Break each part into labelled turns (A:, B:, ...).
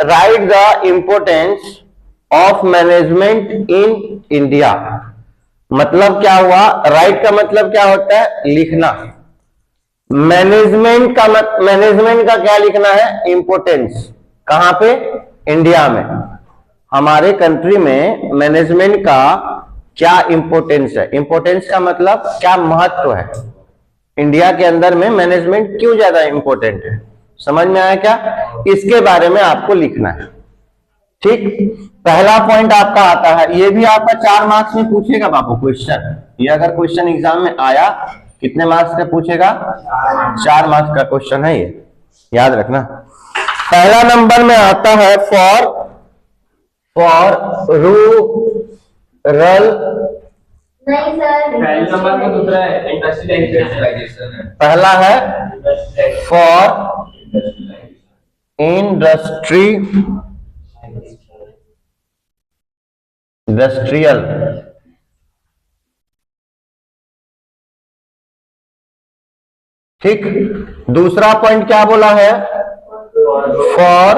A: Right the importance of management in India. मतलब क्या हुआ, राइट का मतलब क्या होता है, लिखना। मैनेजमेंट का क्या लिखना है, इंपोर्टेंस। कहां पे, इंडिया में, हमारे कंट्री में मैनेजमेंट का क्या इंपोर्टेंस है। इंपोर्टेंस का मतलब क्या महत्व है, इंडिया के अंदर में मैनेजमेंट क्यों ज्यादा इंपोर्टेंट है। समझ में आया क्या, इसके बारे में आपको लिखना है। ठीक, पहला पॉइंट आपका आता है, ये भी आपका 4 मार्क्स में पूछेगा बाबू क्वेश्चन। ये अगर क्वेश्चन एग्जाम में आया, कितने मार्क्स का पूछेगा, 4 मार्क्स का क्वेश्चन है ये, याद रखना। पहला नंबर में आता है फॉर रूरल,
B: नहीं सर,
C: पहला नंबर का दूसरा है इंडस्ट्रियलाइजेशन,
A: पहला है फॉर इंडस्ट्रियल, ठीक। दूसरा पॉइंट क्या बोला है, फॉर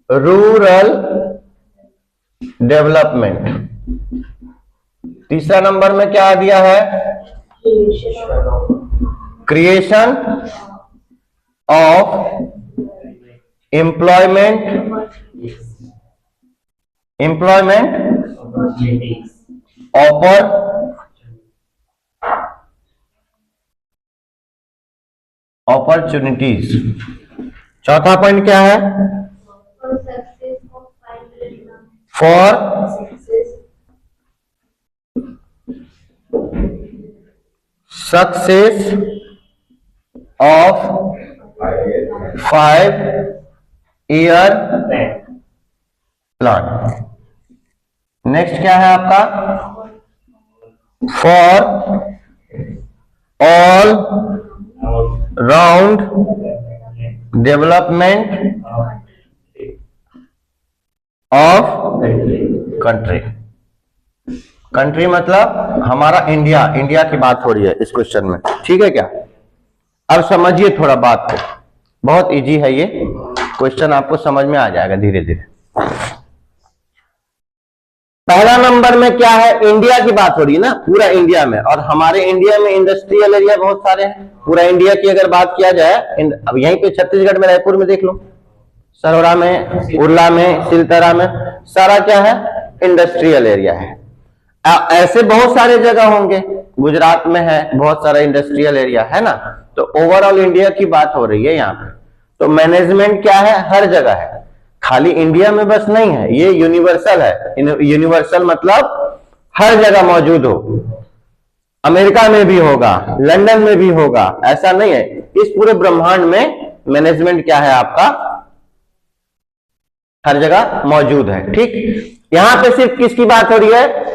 A: रूरल डेवलपमेंट। तीसरा नंबर में क्या दिया है, क्रिएशन ऑफ एम्प्लॉयमेंट अपॉर्चुनिटीज। चौथा पॉइंट क्या है, for success of 5-year plan. Next क्या है आपका, for all round development of country. Country मतलब हमारा इंडिया की बात हो रही है इस क्वेश्चन में, ठीक है क्या। अब समझिए थोड़ा बात को, बहुत इजी है ये क्वेश्चन, आपको समझ में आ जाएगा धीरे धीरे। पहला नंबर में क्या है, इंडिया की बात हो रही है ना, पूरा इंडिया में, और हमारे इंडिया में इंडस्ट्रियल एरिया बहुत सारे हैं। पूरा इंडिया की अगर बात किया जाए, अब यहीं पे छत्तीसगढ़ में, रायपुर में देख लो, सरोरा में, उरला में, सिलतरा में, सारा क्या है, इंडस्ट्रियल एरिया है। ऐसे बहुत सारे जगह होंगे, गुजरात में है बहुत सारा इंडस्ट्रियल एरिया है ना। तो ओवरऑल इंडिया की बात हो रही है यहाँ पे। तो मैनेजमेंट क्या है, हर जगह है, खाली इंडिया में बस नहीं है, ये यूनिवर्सल है। यूनिवर्सल मतलब हर जगह मौजूद हो, अमेरिका में भी होगा, लंदन में भी होगा, ऐसा नहीं है। इस पूरे ब्रह्मांड में मैनेजमेंट क्या है आपका, हर जगह मौजूद है, ठीक। यहां पे सिर्फ किसकी बात हो रही है,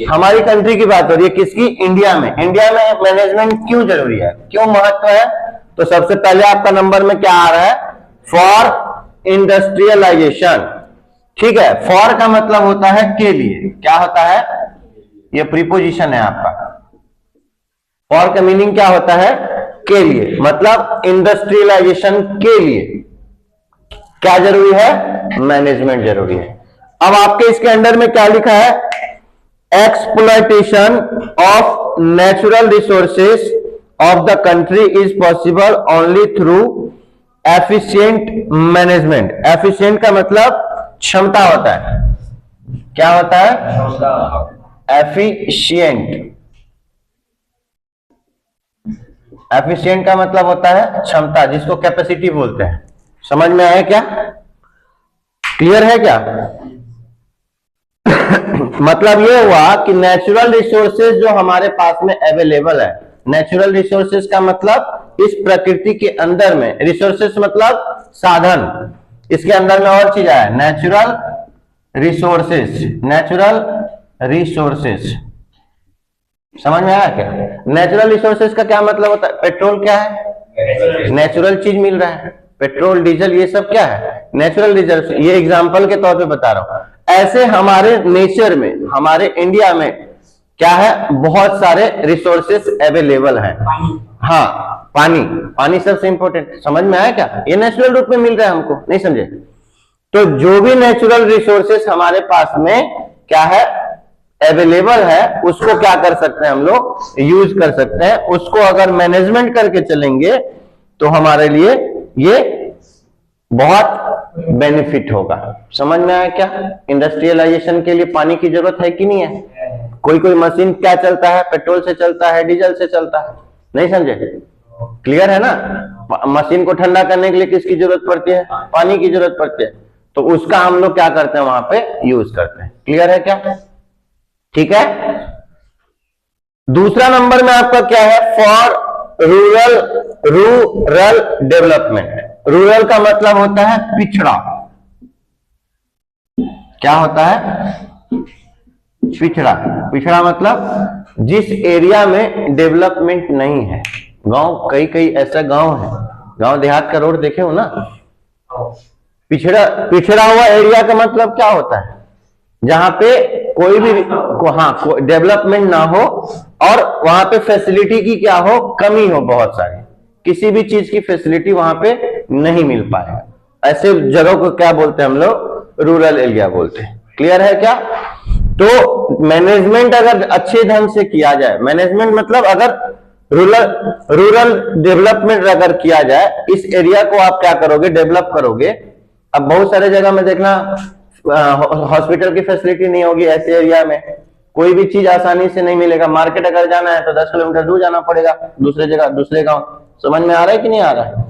A: हमारी कंट्री की बात हो रही है, किसकी, इंडिया में। इंडिया में मैनेजमेंट क्यों जरूरी है, क्यों महत्व है। तो सबसे पहले आपका नंबर में क्या आ रहा है, फॉर इंडस्ट्रियलाइजेशन, ठीक है। फॉर का मतलब होता है के लिए, क्या होता है, ये प्रीपोजिशन है आपका। फॉर का मीनिंग क्या होता है, के लिए, मतलब इंडस्ट्रियलाइजेशन के लिए क्या जरूरी है, मैनेजमेंट जरूरी है। अब आपके इसके अंदर में क्या लिखा है, exploitation of natural resources of the country is possible only through efficient management. Efficient का मतलब क्षमता होता है, क्या होता है, एफिशिएंट। एफिशिएंट का मतलब होता है क्षमता, जिसको कैपेसिटी बोलते हैं। समझ में आया क्या, क्लियर है क्या। मतलब ये हुआ कि नेचुरल रिसोर्सेज जो हमारे पास में अवेलेबल है, नेचुरल रिसोर्सेज का मतलब इस प्रकृति के अंदर में, रिसोर्सेज मतलब साधन, इसके अंदर में और चीज है, नेचुरल रिसोर्सेज। नेचुरल रिसोर्सेज समझ में आया क्या। नेचुरल रिसोर्सेज का क्या मतलब होता है, पेट्रोल क्या है, नेचुरल चीज मिल रहा है, पेट्रोल डीजल ये सब क्या है, नेचुरल रिसोर्स। ये एग्जांपल के तौर पे बता रहा हूं। ऐसे हमारे नेचर में, हमारे इंडिया में क्या है, बहुत सारे रिसोर्सेस अवेलेबल हैं। हाँ, पानी सबसे इंपॉर्टेंट, समझ में आया क्या। ये नेचुरल रूप में मिल रहा है हमको, नहीं समझे। तो जो भी नेचुरल रिसोर्सेस हमारे पास में क्या है, अवेलेबल है, उसको क्या कर सकते हैं हम लोग, यूज कर सकते हैं। उसको अगर मैनेजमेंट करके चलेंगे तो हमारे लिए ये बहुत बेनिफिट होगा। समझ में आया क्या? इंडस्ट्रियलाइजेशन के लिए पानी की जरूरत है कि नहीं है? कोई कोई मशीन क्या चलता है, पेट्रोल से चलता है, डीजल से चलता है, नहीं समझे? क्लियर है ना? मशीन को ठंडा करने के लिए किसकी जरूरत पड़ती है? पानी की जरूरत पड़ती है। तो उसका हम लोग क्या करते हैं, वहां पे यूज करते हैं। क्लियर है क्या? ठीक है। दूसरा नंबर में आपका क्या है, फॉर रूरल डेवलपमेंट। रूरल का मतलब होता है पिछड़ा। क्या होता है? पिछड़ा। पिछड़ा मतलब जिस एरिया में डेवलपमेंट नहीं है। गांव, कई कई ऐसा गांव है, गांव देहात का रोड देखे हो ना, पिछड़ा हुआ एरिया का मतलब क्या होता है? जहां पे कोई भी डेवलपमेंट ना हो और वहां पे फैसिलिटी की क्या हो, कमी हो, बहुत सारी, किसी भी चीज की फैसिलिटी वहां पे नहीं मिल पाएगा। ऐसे जगह को क्या बोलते हैं हम लोग? रूरल एरिया बोलते हैं। क्लियर है क्या? तो मैनेजमेंट अगर अच्छे ढंग से किया जाए, मैनेजमेंट मतलब अगर रूरल डेवलपमेंट अगर किया जाए, इस एरिया को आप क्या करोगे, डेवलप करोगे। अब बहुत सारे जगह में देखना हॉस्पिटल की फैसिलिटी नहीं होगी, ऐसे एरिया में कोई भी चीज आसानी से नहीं मिलेगा। मार्केट अगर जाना है तो 10 किलोमीटर दूर जाना पड़ेगा, दूसरे जगह, दूसरे गांव। समझ में आ रहा है कि नहीं आ रहा है?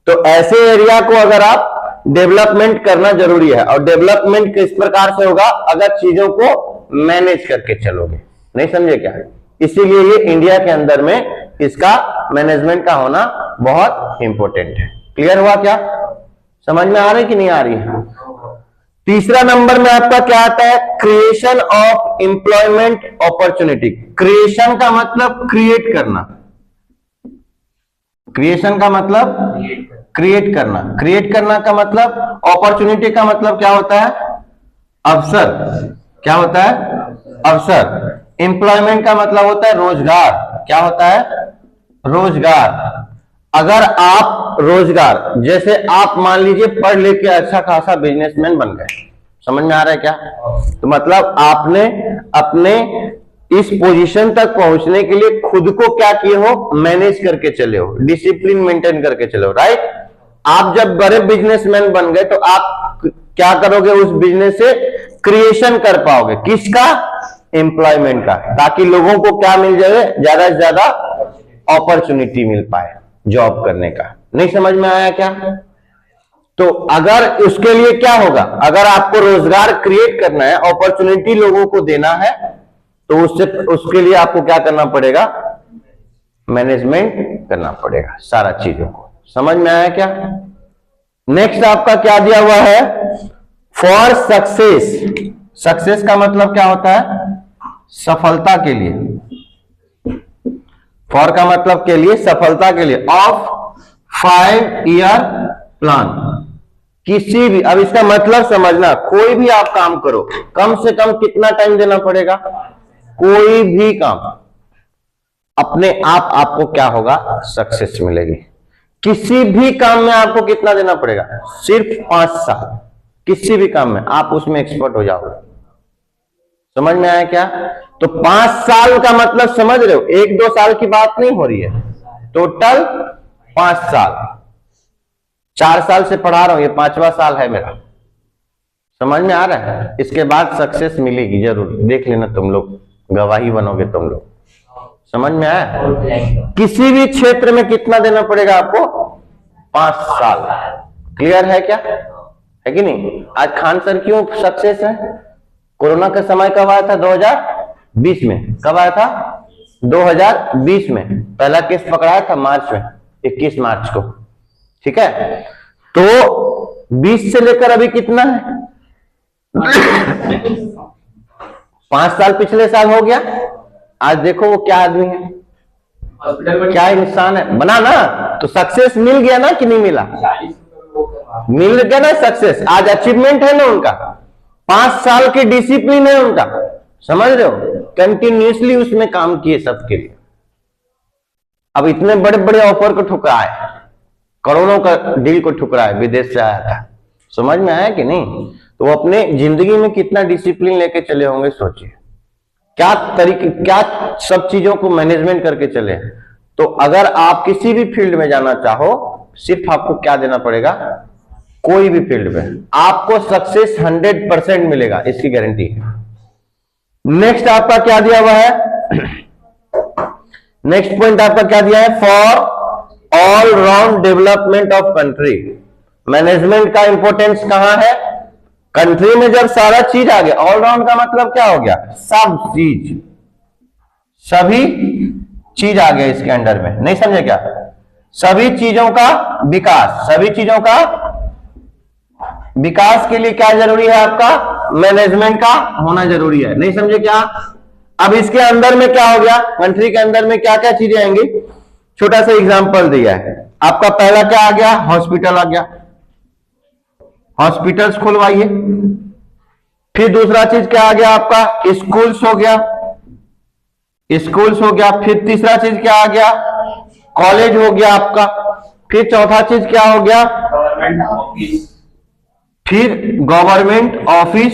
A: तो ऐसे एरिया को अगर आप डेवलपमेंट करना जरूरी है। और डेवलपमेंट किस प्रकार से होगा? अगर चीजों को मैनेज करके चलोगे। नहीं समझे क्या? इसीलिए ये इंडिया के अंदर में इसका मैनेजमेंट का होना बहुत इंपॉर्टेंट है। क्लियर हुआ क्या? समझ में आ रही कि नहीं आ रही है? तीसरा नंबर में आपका क्या आता है? Creation of employment opportunity. Creation का मतलब क्रिएट करना। क्रिएशन का मतलब क्रिएट करना। क्रिएट करना का मतलब, अपॉर्चुनिटी का मतलब क्या होता है? अवसर। क्या होता है? अवसर। एम्प्लॉयमेंट का मतलब होता है रोजगार। क्या होता है? रोजगार। अगर आप रोजगार, जैसे आप मान लीजिए पढ़ लेके अच्छा खासा बिजनेसमैन बन गए, समझ में आ रहा है क्या? तो मतलब आपने अपने इस पोजीशन तक पहुंचने के लिए खुद को क्या किए हो, मैनेज करके चले हो, डिसिप्लिन मेंटेन करके चले हो, राइट? आप जब बड़े बिजनेसमैन बन गए तो आप क्या करोगे, उस बिजनेस से क्रिएशन कर पाओगे। किसका? एम्प्लॉयमेंट का, ताकि लोगों को क्या मिल जाए, ज्यादा से ज्यादा अपॉर्चुनिटी मिल पाए जॉब करने का। नहीं समझ में आया क्या? तो अगर उसके लिए क्या होगा, अगर आपको रोजगार क्रिएट करना है, अपॉर्चुनिटी लोगों को देना है, तो उसके लिए आपको क्या करना पड़ेगा? मैनेजमेंट करना पड़ेगा सारा चीजों को। समझ में आया क्या? नेक्स्ट आपका क्या दिया हुआ है? For success. सक्सेस का मतलब क्या होता है? सफलता के लिए। फॉर का मतलब के लिए, सफलता के लिए। Of 5 year plan. किसी भी, अब इसका मतलब समझना, कोई भी आप काम करो, कम से कम कितना टाइम देना पड़ेगा? कोई भी काम अपने आप आपको क्या होगा? सक्सेस मिलेगी। किसी भी काम में आपको कितना देना पड़ेगा? सिर्फ 5 साल। किसी भी काम में आप उसमें एक्सपर्ट हो जाओगे। समझ में आया क्या? तो 5 साल का मतलब समझ रहे हो, 1-2 साल की बात नहीं हो रही है, टोटल 5 साल। 4 साल से पढ़ा रहा हूं, ये 5वां साल है मेरा। समझ में आ रहा है? इसके बाद सक्सेस मिलेगी जरूर, देख लेना, तुम लोग गवाही बनोगे तुम लोग। समझ में आया? किसी भी क्षेत्र में कितना देना पड़ेगा आपको? 5 साल। क्लियर है क्या? है कि नहीं? आज खान सर क्यों सक्सेस है? कोरोना का समय कब आया था? 2020 में। कब आया था? 2020 में। पहला केस पकड़ाया था मार्च में, 21 मार्च को। ठीक है? तो 20 से लेकर अभी कितना है? 5 साल पिछले साल हो गया। आज देखो वो क्या आदमी है, क्या इंसान है, बना ना? तो सक्सेस मिल गया ना कि नहीं मिला? मिल गया ना सक्सेस। आज अचीवमेंट है ना उनका, 5 साल की डिसिप्लिन है उनका। समझ रहे हो? कंटिन्यूसली उसमें काम किए सबके लिए। अब इतने बड़े बड़े ऑफर को ठुकराए, करोड़ों का डील को ठुकराए, विदेश से आया था। समझ में आया कि नहीं? तो अपने जिंदगी में कितना डिसिप्लिन लेके चले होंगे सोचिए, क्या तरीके, क्या सब चीजों को मैनेजमेंट करके चले। तो अगर आप किसी भी फील्ड में जाना चाहो, सिर्फ आपको क्या देना पड़ेगा, कोई भी फील्ड में आपको सक्सेस 100% मिलेगा, इसकी गारंटी है। नेक्स्ट आपका क्या दिया हुआ है, नेक्स्ट पॉइंट आपका क्या दिया है, for all round development of country. Management का इंपॉर्टेंस कहां है, कंट्री में जब सारा चीज आ गया, ऑल राउंड का मतलब क्या हो गया, सब चीज, सभी चीज आ गया इसके अंडर में, नहीं समझे क्या, सभी चीजों का विकास, सभी चीजों का विकास के लिए क्या जरूरी है, आपका मैनेजमेंट का होना जरूरी है, नहीं समझे क्या। अब इसके अंदर में क्या हो गया, कंट्री के अंदर में क्या क्या चीजें आएंगी, छोटा सा एग्जांपल दिया है आपका। पहला क्या आ गया, हॉस्पिटल आ गया, हॉस्पिटल्स खुलवाइए। फिर दूसरा चीज क्या आ गया आपका, स्कूल्स हो गया, स्कूल्स हो गया। फिर तीसरा चीज क्या आ गया, कॉलेज हो गया आपका। फिर चौथा चीज क्या हो गया,
C: गवर्नमेंट ऑफिस,
A: फिर गवर्नमेंट ऑफिस,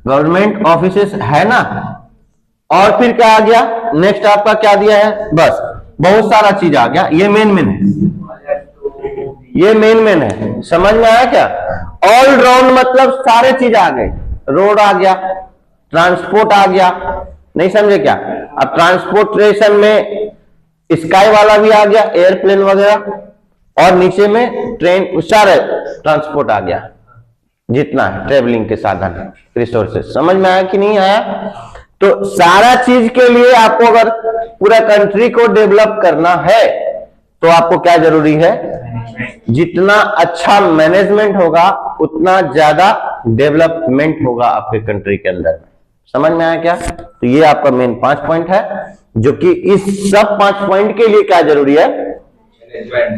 A: गवर्नमेंट ऑफिसेस है ना। और फिर क्या आ गया, नेक्स्ट आपका क्या दिया है, बस बहुत सारा चीज आ गया, ये मेन मेन है, ये मेन मेन है, समझ में आया क्या। ऑल राउंड मतलब सारे चीज आ गए, रोड आ गया, ट्रांसपोर्ट आ गया, नहीं समझे क्या। अब ट्रांसपोर्टेशन में स्काई वाला भी आ गया, एयरप्लेन वगैरह, और नीचे में ट्रेन, सारे ट्रांसपोर्ट आ गया, जितना है ट्रेवलिंग के साधन, रिसोर्सेस। समझ में आया कि नहीं आया। तो सारा चीज के लिए आपको अगर पूरा कंट्री को डेवलप करना है तो आपको क्या जरूरी है, जितना अच्छा मैनेजमेंट होगा उतना ज्यादा डेवलपमेंट होगा आपके कंट्री के अंदर। समझ में आया क्या। तो ये आपका मेन 5 पॉइंट है, जो कि इस सब 5 पॉइंट के लिए क्या जरूरी है,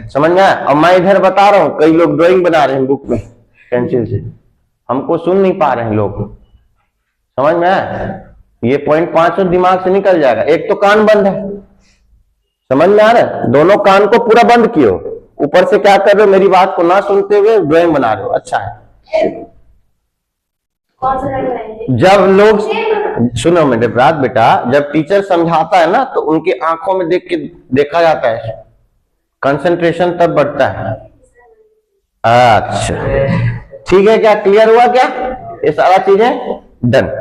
A: समझ में आया। और मैं इधर बता रहा हूं, कई लोग ड्राइंग बना रहे हैं बुक में पेंसिल से, हमको सुन नहीं पा रहे हैं लोग, समझ में आया। ये पॉइंट 5 दिमाग से निकल जाएगा। एक तो कान बंद है, समझ में आ रहा है, दोनों कान को पूरा बंद कियो, ऊपर से क्या कर रहे हो, मेरी बात को ना सुनते हुए ड्राइंग बना रहे हो, अच्छा है। जब लोग, सुनो मेरे बात बेटा, जब टीचर समझाता है ना तो उनकी आंखों में देख के देखा जाता है, कंसंट्रेशन तब बढ़ता है। अच्छा ठीक है, क्या क्लियर हुआ क्या, ये सारा चीजें डन।